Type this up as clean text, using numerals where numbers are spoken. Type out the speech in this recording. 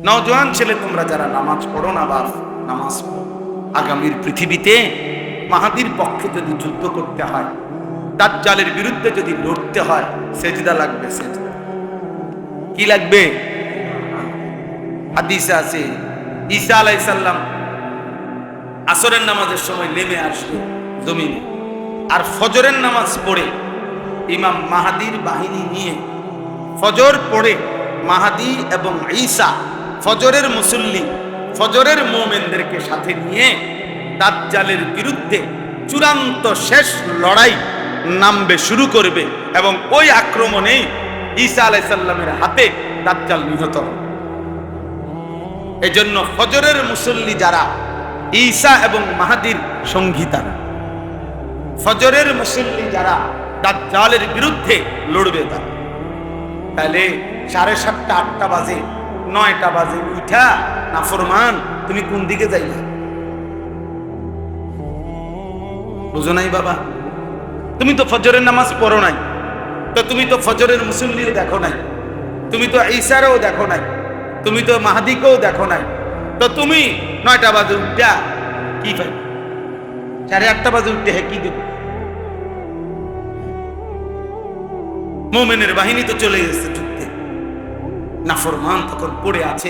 নওজোয়ান ছেলে তোমরা যারা নামাজ পড়ো না, বাস নামাজ পড়ো। আগামীর পৃথিবীতে মাহাদির পক্ষে যদি যুদ্ধ করতে হয়, দাজ্জালের বিরুদ্ধে যদি লড়তে হয়, সেজদা লাগবে। সেজদা কি লাগবে? হাদিসে আছে ঈসা আলাইহিস সালাম আসরের নামাজের সময় নেমে আসবে জমিনে, আর ফজরের নামাজ পড়ে ইমাম মাহাদির বাহিনী নিয়ে ফজর পড়ে মাহাদি এবং ঈসা ফজরের মুসল্লি, ফজরের মুমিনদেরকে সাথে নিয়ে দাজ্জালের বিরুদ্ধে চূড়ান্ত শেষ লড়াই নামবে, শুরু করবে, এবং ওই আক্রমণেই ঈসা আলাইহিস সালামের হাতে দাজ্জাল নিহত হবে। এজন্য ফজরের মুসল্লি যারা ঈসা এবং মাহাদির সঙ্গী, তারা ফজরের মুসল্লি যারা দাজ্জালের বিরুদ্ধে লড়বে, তারা তাহলে 7:30 8টা বাজে 9টা বাজে উঠা নাফরমান তুমি কোন দিকে যাইবা? বুঝো নাই বাবা? তুমি তো ফজরের নামাজ পড়ো নাই, তো তুমি তো ফজরের মুসল্লিও দেখো নাই, তুমি তো ঈসারও দেখো নাই, তুমি তো মাহাদিকেও দেখো নাই, তো তুমি 9টা বাজে উঠা কি পাই? 8:30 বাজে উঠতে হ্যাঁ কি দেব? মুমিনের বাহিনী তো চলে গেছে যুদ্ধে, নাফরমান তখন পড়ে আছে।